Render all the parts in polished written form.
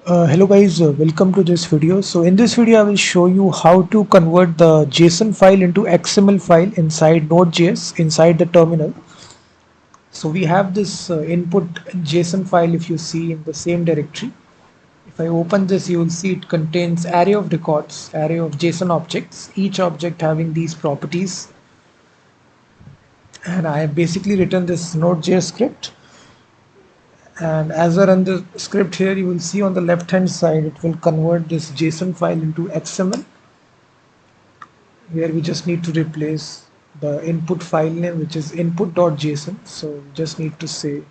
Hello guys, welcome to this video. So in this video I will show you how to convert the JSON file into XML file inside Node.js inside the terminal. So we have this input JSON file if you see in the same directory. If I open this, you will see it contains array of records, array of JSON objects, each object having these properties. And I have basically written this Node.js script. And as I run the script here, you will see on the left hand side, it will convert this JSON file into XML. Here we just need to replace the input file name, which is input.json. So we just need to say,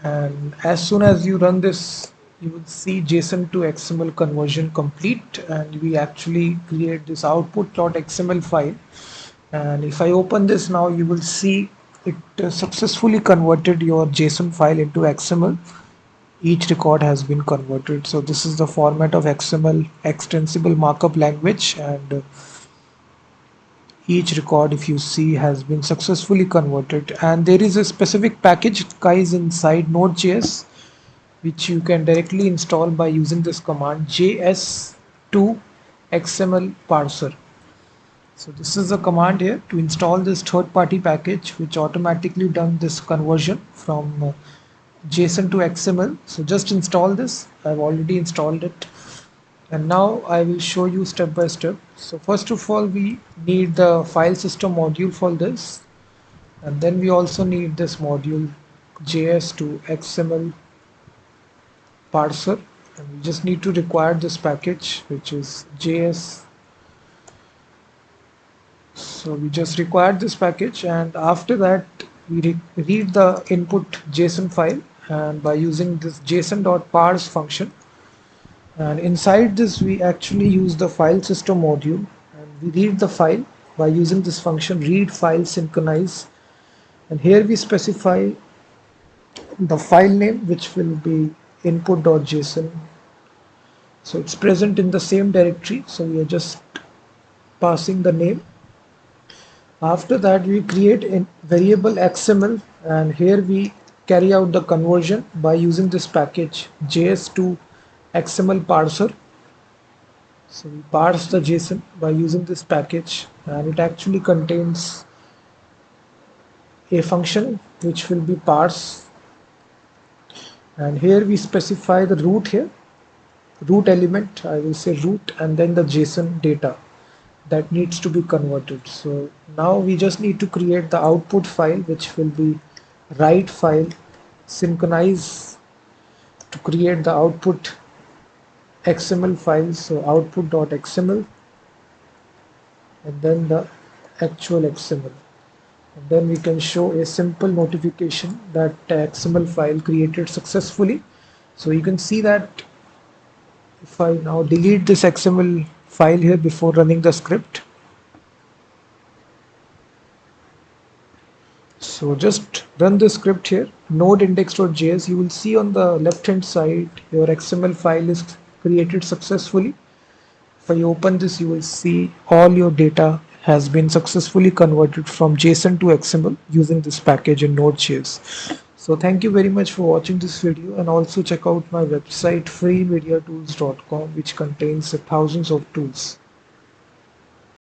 and as soon as you run this, you will see JSON to XML conversion complete, and we actually create this output.xml file. And if I open this now, you will see it successfully converted your JSON file into XML. Each record has been converted. So this is the format of XML, extensible markup language, and each record, if you see, has been successfully converted. And there is a specific package guys inside Node.js which you can directly install by using this command js2xmlparser. So this is the command here to install this third-party package which automatically done this conversion from JSON to XML. So just install this. I've already installed it, and now I will show you step by step. So first of all, we need the file system module for this, and then we also need this module js2xmlparser, and we just need to require this package which is js. So we just required this package, and after that we read the input JSON file, and by using this json.parse function, and inside this we actually use the file system module, and we read the file by using this function read file synchronize, and here we specify the file name which will be input.json. So it's present in the same directory, so we are just passing the name. After that we create a variable XML, and here we carry out the conversion by using this package js2xmlparser. So we parse the JSON by using this package, and it actually contains a function which will be parse, and here we specify the root here, root element, I will say root, and then the JSON data that needs to be converted. So now we just need to create the output file which will be write file synchronize to create the output XML file. So output.xml, and then the actual XML, and then we can show a simple notification that XML file created successfully. So you can see that if I now delete this XML file here before running the script, so just run the script here, node index.js, you will see on the left hand side your XML file is created successfully. If I open this, you will see all your data has been successfully converted from JSON to XML using this package in Node.js. So thank you very much for watching this video, and also check out my website freemediatools.com, which contains thousands of tools.